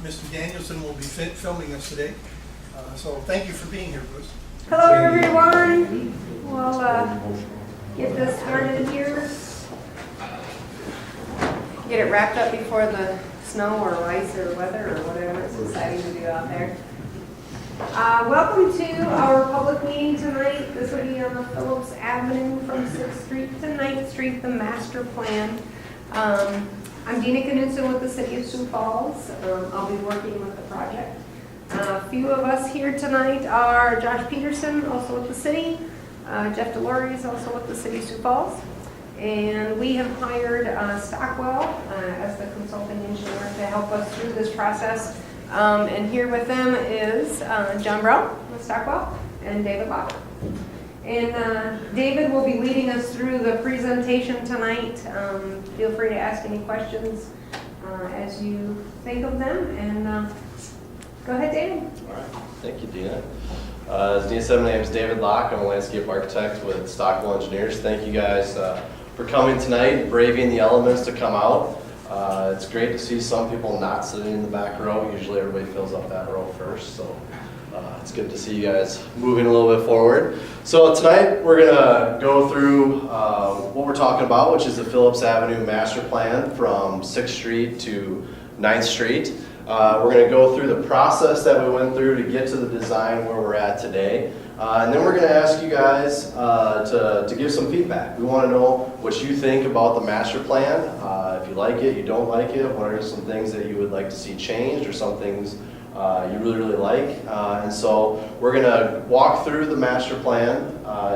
Mr. Danielson will be filming us today. So thank you for being here, Bruce. Hello, everyone. We'll get this started here. Get it wrapped up before the snow or ice or weather or whatever it's deciding to do out there. Welcome to our public meeting tonight. This will be on the Phillips Avenue from 6th Street to 9th Street, the master plan. I'm Dina Knudsen with the City of Sioux Falls. I'll be working with the project. A few of us here tonight are Josh Peterson, also with the city. Jeff Delory is also with the City of Sioux Falls. And we have hired Stockwell as the consulting engineer to help us through this process. And here with them is John Brown with Stockwell and David Locke. And David will be leading us through the presentation tonight. Feel free to ask any questions as you think of them. And go ahead, David. All right. Thank you, Dina. As Dina said, my name is David Locke. I'm a landscape architect with Stockwell Engineers. Thank you guys for coming tonight, braving the elements to come out. It's great to see some people not sitting in the back row. Usually everybody fills up that row first, so it's good to see you guys moving a little bit forward. So tonight we're going to go through what we're talking about, which is the Phillips Avenue master plan from 6th Street to 9th Street. We're going to go through the process that we went through to get to the design where we're at today. And then we're going to ask you guys to give some feedback. We want to know what you think about the master plan. If you like it, you don't like it, what are some things that you would like to see changed or some things you really, really like. And so we're going to walk through the master plan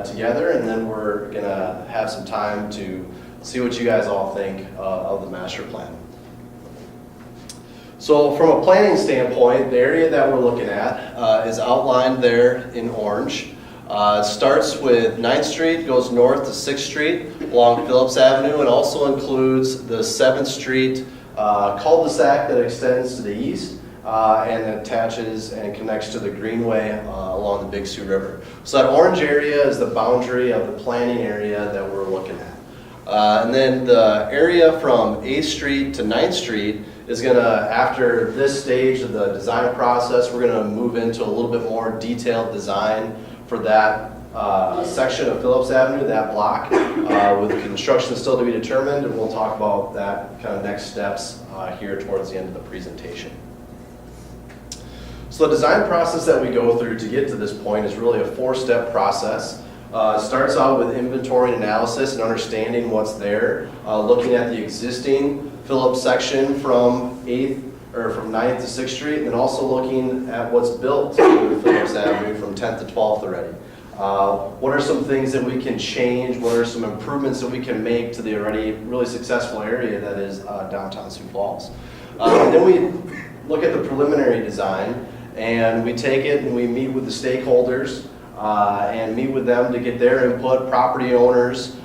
together, and then we're going to have some time to see what you guys all think of the master plan. So from a planning standpoint, the area that we're looking at is outlined there in orange. It starts with 9th Street, goes north to 6th Street along Phillips Avenue, and also includes the 7th Street cul-de-sac that extends to the east and attaches and connects to the greenway along the Big Sioux River. So that orange area is the boundary of the planning area that we're looking at. And then the area from 8th Street to 9th Street is going to, after this stage of the design process, we're going to move into a little bit more detailed design for that section of Phillips Avenue, that block, with construction still to be determined, and we'll talk about that kind of next steps here towards the end of the presentation. So the design process that we go through to get to this point is really a 4-step process. It starts out with inventory and analysis and understanding what's there, looking at the existing Phillips section from 9th to 6th Street, and then also looking at what's built in Phillips Avenue from 10th to 12th already. What are some things that we can change? What are some improvements that we can make to the already really successful area that is downtown Sioux Falls? And then we look at the preliminary design, and we take it and we meet with the stakeholders and meet with them to get their input, property owners,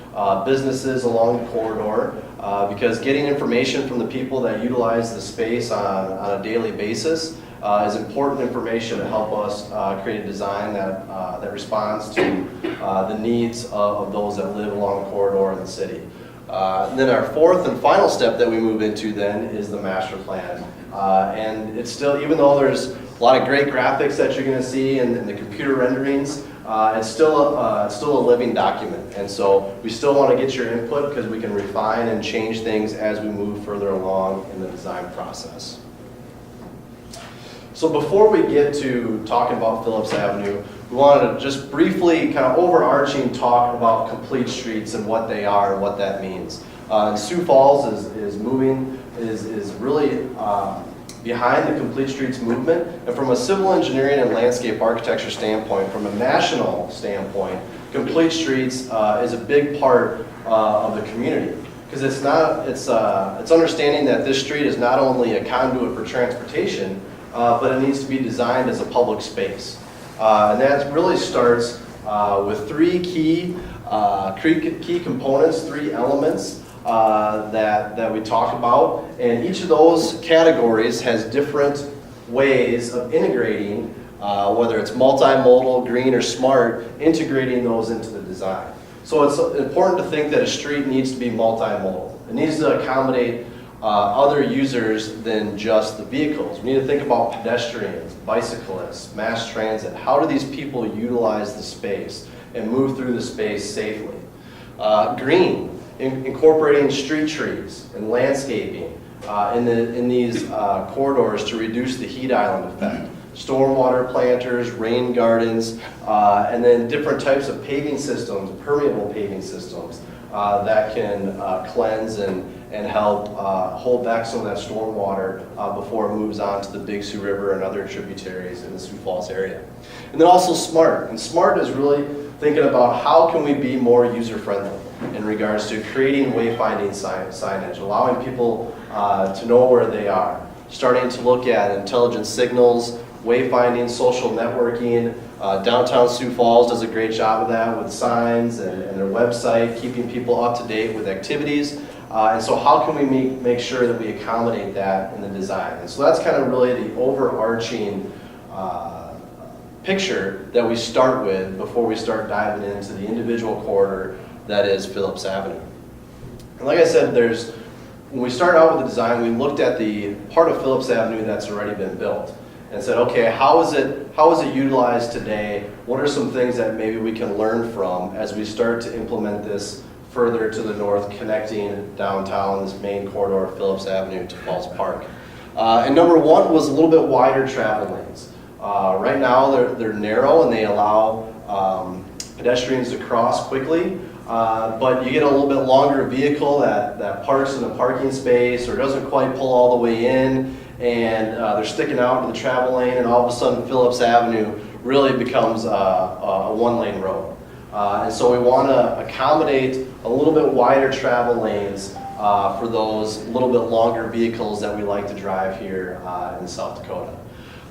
businesses along the corridor, because getting information from the people that utilize the space on a daily basis is important information to help us create a design that responds to the needs of those that live along the corridor in the city. And then our 4th and final step that we move into then is the master plan. And it's still, even though there's a lot of great graphics that you're going to see in the computer renderings, it's still a living document, and so we still want to get your input because we can refine and change things as we move further along in the design process. So before we get to talking about Phillips Avenue, we wanted to just briefly kind of overarching talk about complete streets and what they are and what that means. Sioux Falls is really behind the complete streets movement, and from a civil engineering and landscape architecture standpoint, from a national standpoint, complete streets is a big part of the community, because it's understanding that this street is not only a conduit for transportation, but it needs to be designed as a public space, and that really starts with 3 key components, 3 elements that we talk about, and each of those categories has different ways of integrating, whether it's multimodal, green, or smart, integrating those into the design. So it's important to think that a street needs to be multimodal. It needs to accommodate other users than just the vehicles. We need to think about pedestrians, bicyclists, mass transit. How do these people utilize the space and move through the space safely? Green, incorporating street trees and landscaping in these corridors to reduce the heat island effect. Stormwater planters, rain gardens, and then different types of paving systems, permeable paving systems that can cleanse and help hold back some of that stormwater before it moves on to the Big Sioux River and other tributaries in the Sioux Falls area. And then also SMART. And SMART is really thinking about how can we be more user-friendly in regards to creating wayfinding signage, allowing people to know where they are, starting to look at intelligent signals, wayfinding, social networking. Downtown Sioux Falls does a great job of that with signs and their website, keeping people up to date with activities. And so how can we make sure that we accommodate that in the design? And so that's kind of really the overarching picture that we start with before we start diving into the individual corridor that is Phillips Avenue. And like I said, when we started out with the design, we looked at the part of Phillips Avenue that's already been built and said, okay, how is it utilized today? What are some things that maybe we can learn from as we start to implement this further to the north, connecting downtown, this main corridor of Phillips Avenue to Falls Park? And number one was a little bit wider travel lanes. Right now they're narrow and they allow pedestrians to cross quickly, but you get a little bit longer vehicle that parks in a parking space or doesn't quite pull all the way in, and they're sticking out into the travel lane, and all of a sudden Phillips Avenue really becomes a one-lane road. And so we want to accommodate a little bit wider travel lanes for those little bit longer vehicles that we like to drive here in South Dakota.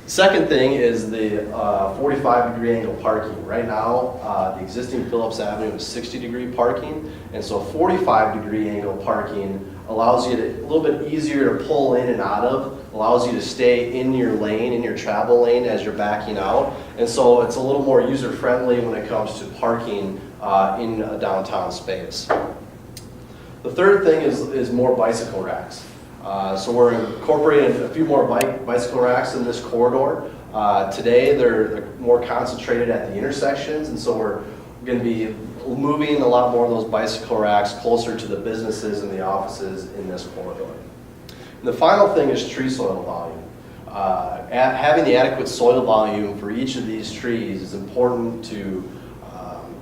The second thing is the 45-degree angle parking. Right now, the existing Phillips Avenue is 60-degree parking, and so 45-degree angle parking allows you to, a little bit easier to pull in and out of, allows you to stay in your lane, in your travel lane as you're backing out, and so it's a little more user-friendly when it comes to parking in a downtown space. The third thing is more bicycle racks. So we're incorporating a few more bicycle racks in this corridor. Today they're more concentrated at the intersections, and so we're going to be moving a lot more of those bicycle racks closer to the businesses and the offices in this corridor. And the final thing is tree soil volume. Having the adequate soil volume for each of these trees is important to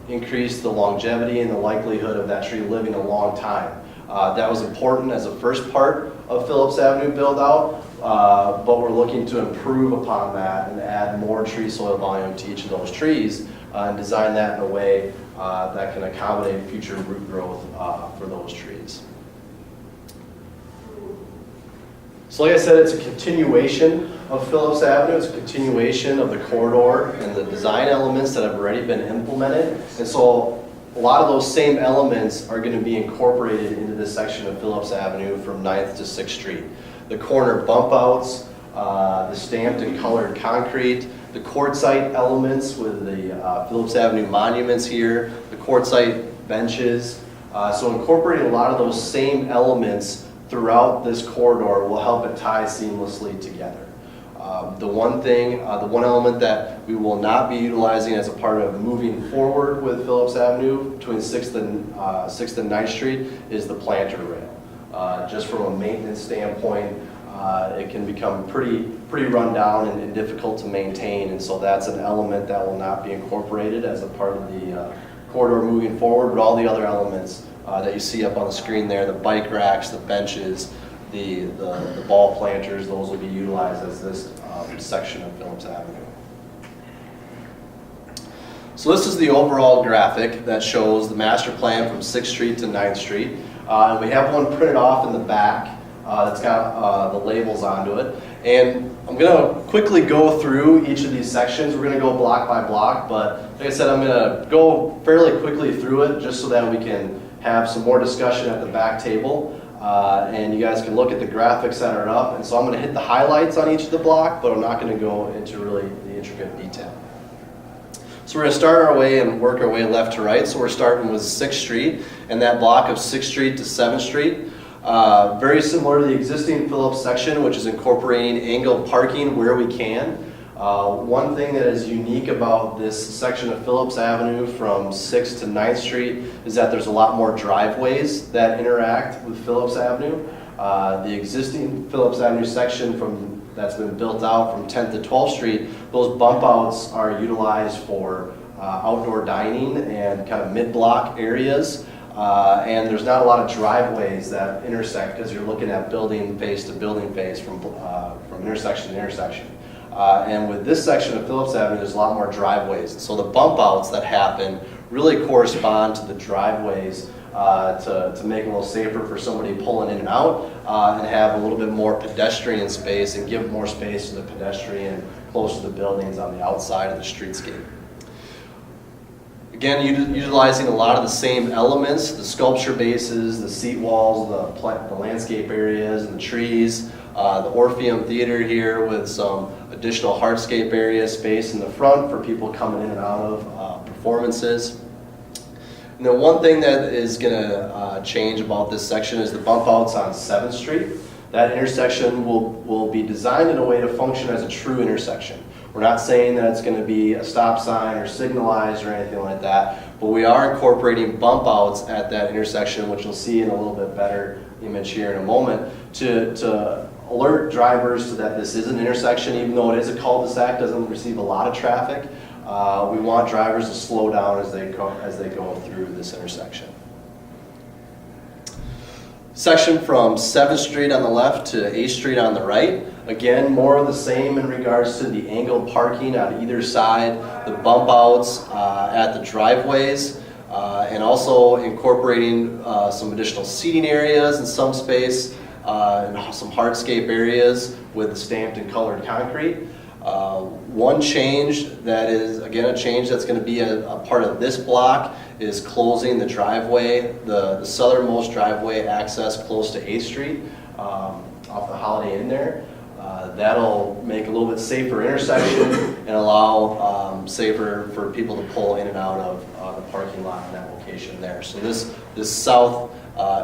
increase the longevity and the likelihood of that tree living a long time. That was important as a first part of Phillips Avenue build out, but we're looking to improve upon that and add more tree soil volume to each of those trees and design that in a way that can accommodate future root growth for those trees. So like I said, it's a continuation of Phillips Avenue. It's a continuation of the corridor and the design elements that have already been implemented. And so a lot of those same elements are going to be incorporated into this section of Phillips Avenue from 9th to 6th Street. The corner bump outs, the stamped and colored concrete, the quartzite elements with the Phillips Avenue monuments here, the quartzite benches. So incorporating a lot of those same elements throughout this corridor will help it tie seamlessly together. The one element that we will not be utilizing as a part of moving forward with Phillips Avenue between 6th and 9th Street is the planter rail. Just from a maintenance standpoint, it can become pretty run down and difficult to maintain, and so that's an element that will not be incorporated as a part of the corridor moving forward, but all the other elements that you see up on the screen there, the bike racks, the benches, the ball planters, those will be utilized as this section of Phillips Avenue. So this is the overall graphic that shows the master plan from 6th Street to 9th Street. And we have one printed off in the back that's got the labels onto it. And I'm going to quickly go through each of these sections. We're going to go block by block, but like I said, I'm going to go fairly quickly through it just so that we can have some more discussion at the back table. And you guys can look at the graphics that are up. And so I'm going to hit the highlights on each of the block, but I'm not going to go into really the intricate detail. So we're going to start our way and work our way left to right. So we're starting with 6th Street and that block of 6th Street to 7th Street. Very similar to the existing Phillips section, which is incorporating angled parking where we can. One thing that is unique about this section of Phillips Avenue from 6th to 9th Street is that there's a lot more driveways that interact with Phillips Avenue. The existing Phillips Avenue section that's been built out from 10th to 12th Street, those bump outs are utilized for outdoor dining and kind of mid-block areas. And there's not a lot of driveways that intersect because you're looking at building face to building face from intersection to intersection. And with this section of Phillips Avenue, there's a lot more driveways. So the bump outs that happen really correspond to the driveways to make it a little safer for somebody pulling in and out and have a little bit more pedestrian space and give more space to the pedestrian close to the buildings on the outside of the streetscape. Again, utilizing a lot of the same elements, the sculpture bases, the seat walls, the landscape areas and the trees, the Orpheum Theater here with some additional hardscape area space in the front for people coming in and out of performances. And then one thing that is going to change about this section is the bump outs on 7th Street. That intersection will be designed in a way to function as a true intersection. We're not saying that it's going to be a stop sign or signalized or anything like that, but we are incorporating bump outs at that intersection, which you'll see in a little bit better image here in a moment, to alert drivers so that this is an intersection, even though it is a cul-de-sac, doesn't receive a lot of traffic. We want drivers to slow down as they go through this intersection. Section from 7th Street on the left to 8th Street on the right. Again, more of the same in regards to the angled parking on either side, the bump outs at the driveways, and also incorporating some additional seating areas and some space and some hardscape areas with stamped and colored concrete. One change that is, again, a change that's going to be a part of this block is closing the driveway, the southernmost driveway access close to 8th Street off the Holiday Inn there. That'll make a little bit safer intersection and allow safer for people to pull in and out of the parking lot in that location there. So this south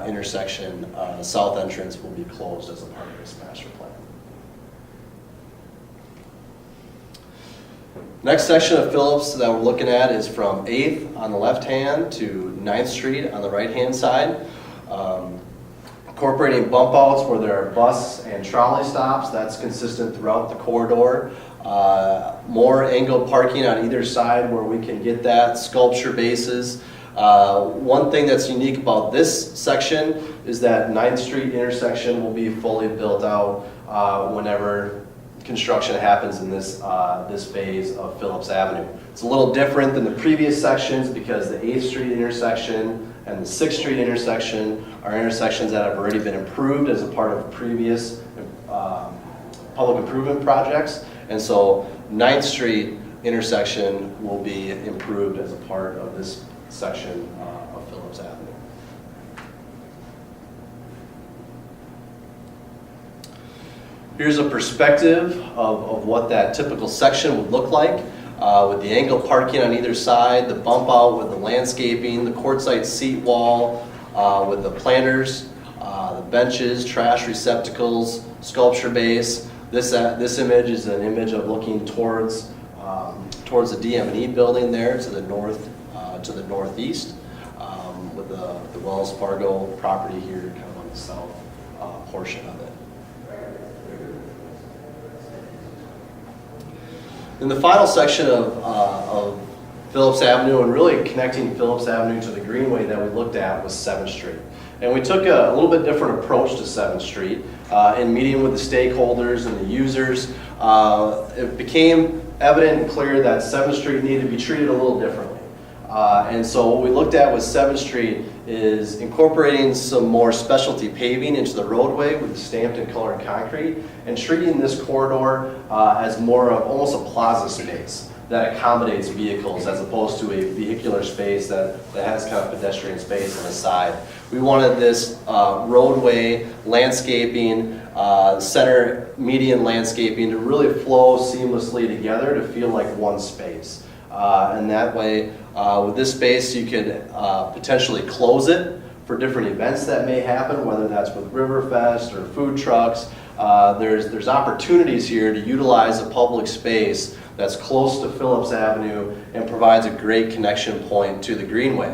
intersection, the south entrance will be closed as a part of this master plan. Next section of Phillips that we're looking at is from 8th on the left hand to 9th Street on the right hand side. Incorporating bump outs where there are bus and trolley stops, that's consistent throughout the corridor. More angled parking on either side where we can get that, sculpture bases. One thing that's unique about this section is that 9th Street intersection will be fully built out whenever construction happens in this phase of Phillips Avenue. It's a little different than the previous sections because the 8th Street intersection and the 6th Street intersection are intersections that have already been improved as a part of previous public improvement projects. And so 9th Street intersection will be improved as a part of this section of Phillips Avenue. Here's a perspective of what that typical section would look like with the angled parking on either side, the bump out with the landscaping, the quartzite seat wall with the planters, the benches, trash receptacles, sculpture base. This image is an image of looking towards the DM&E building there to the northeast with the Wells Fargo property here kind of on the south portion of it. In the final section of Phillips Avenue, and really connecting Phillips Avenue to the Greenway that we looked at, was 7th Street. And we took a little bit different approach to 7th Street. In meeting with the stakeholders and the users, it became evident and clear that 7th Street needed to be treated a little differently. And so what we looked at with 7th Street is incorporating some more specialty paving into the roadway with stamped and colored concrete, and treating this corridor as more of almost a plaza space that accommodates vehicles as opposed to a vehicular space that has kind of pedestrian space on the side. We wanted this roadway landscaping, center median landscaping to really flow seamlessly together to feel like one space. And that way, with this space, you could potentially close it for different events that may happen, whether that's with Riverfest or food trucks. There's opportunities here to utilize a public space that's close to Phillips Avenue and provides a great connection point to the Greenway.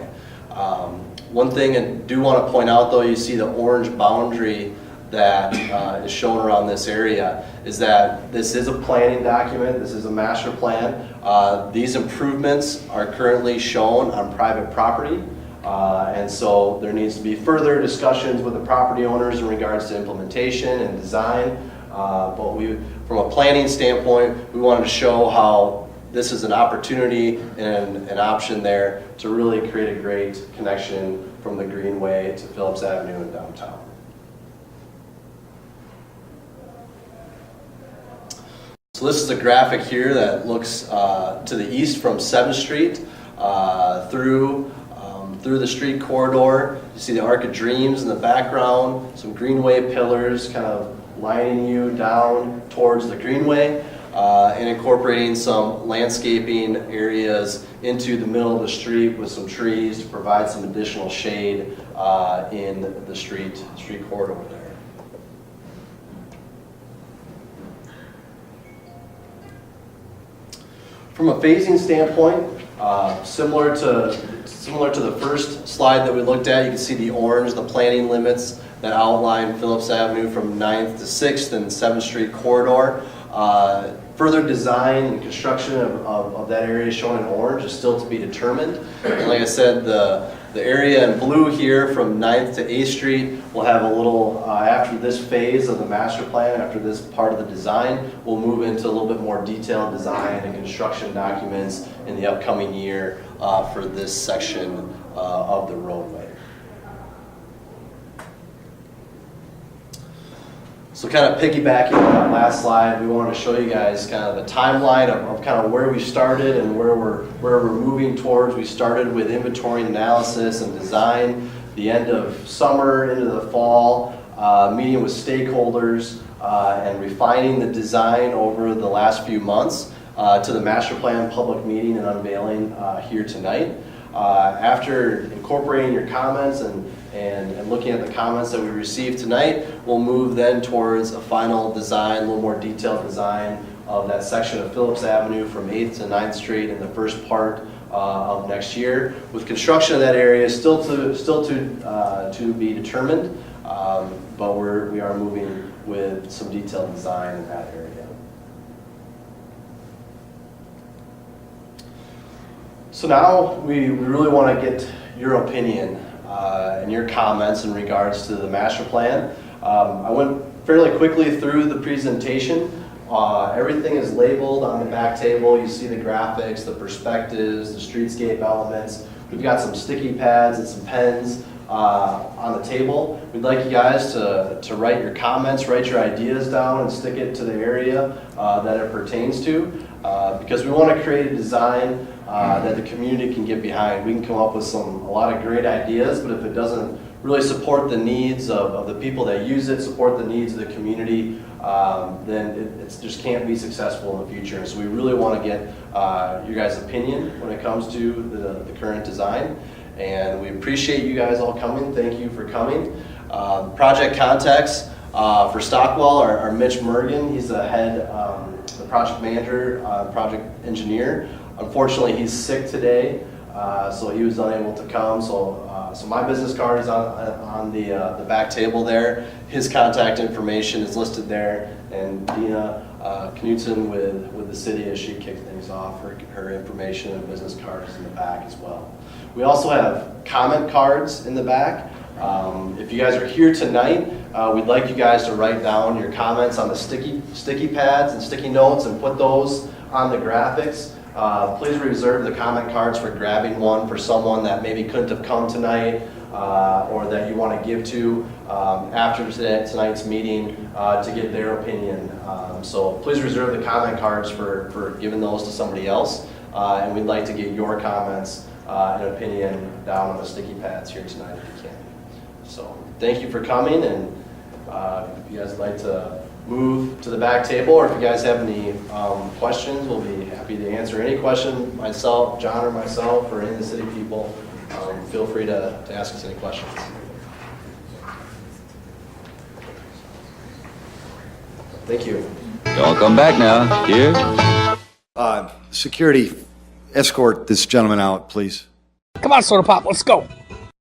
One thing I do want to point out though, you see the orange boundary that is shown around this area, is that this is a planning document, this is a master plan. These improvements are currently shown on private property, and so there needs to be further discussions with the property owners in regards to implementation and design. But from a planning standpoint, we wanted to show how this is an opportunity and an option there to really create a great connection from the Greenway to Phillips Avenue in downtown. So this is a graphic here that looks to the east from 7th Street through the street corridor. You see the Arc of Dreams in the background, some Greenway pillars kind of lining you down towards the Greenway, and incorporating some landscaping areas into the middle of the street with some trees to provide some additional shade in the street corridor there. From a phasing standpoint, similar to the first slide that we looked at, you can see the orange, the planning limits that outline Phillips Avenue from 9th to 6th and 7th Street corridor. Further design and construction of that area shown in orange is still to be determined. And like I said, the area in blue here from 9th to 8th Street will have a little, after this phase of the master plan, after this part of the design, we'll move into a little bit more detailed design and construction documents in the upcoming year for this section of the roadway. So kind of piggybacking on that last slide, we want to show you guys kind of the timeline of kind of where we started and where we're moving towards. We started with inventory analysis and design, the end of summer into the fall, meeting with stakeholders and refining the design over the last few months to the master plan public meeting and unveiling here tonight. After incorporating your comments and looking at the comments that we received tonight, we'll move then towards a final design, a little more detailed design of that section of Phillips Avenue from 8th to 9th Street in the first part of next year, with construction of that area still to be determined, but we are moving with some detailed design in that area. So now we really want to get your opinion and your comments in regards to the master plan. I went fairly quickly through the presentation. Everything is labeled on the back table. You see the graphics, the perspectives, the streetscape elements. We've got some sticky pads and some pens on the table. We'd like you guys to write your comments, write your ideas down, and stick it to the area that it pertains to, because we want to create a design that the community can get behind. We can come up with a lot of great ideas, but if it doesn't really support the needs of the people that use it, support the needs of the community, then it just can't be successful in the future. So we really want to get your guys' opinion when it comes to the current design. And we appreciate you guys all coming. Thank you for coming. Project contacts for Stockwell are Mitch Mergen. He's the head, the project manager, project engineer. Unfortunately, he's sick today, so he was unable to come. So my business card is on the back table there. His contact information is listed there, and Dina Knudsen with the city, as she kicked things off, her information and business card is in the back as well. We also have comment cards in the back. If you guys are here tonight, we'd like you guys to write down your comments on the sticky pads and sticky notes and put those on the graphics. Please reserve the comment cards for grabbing one for someone that maybe couldn't have come tonight or that you want to give to after tonight's meeting to get their opinion. So please reserve the comment cards for giving those to somebody else. And we'd like to get your comments and opinion down on the sticky pads here tonight if you can. So thank you for coming, and if you guys would like to move to the back table, or if you guys have any questions, we'll be happy to answer any question. Myself, John or myself, or any of the city people, feel free to ask us any questions. Thank you. Y'all come back now. Cheers. Security, escort this gentleman out, please. Come on, Soda Pop, let's go.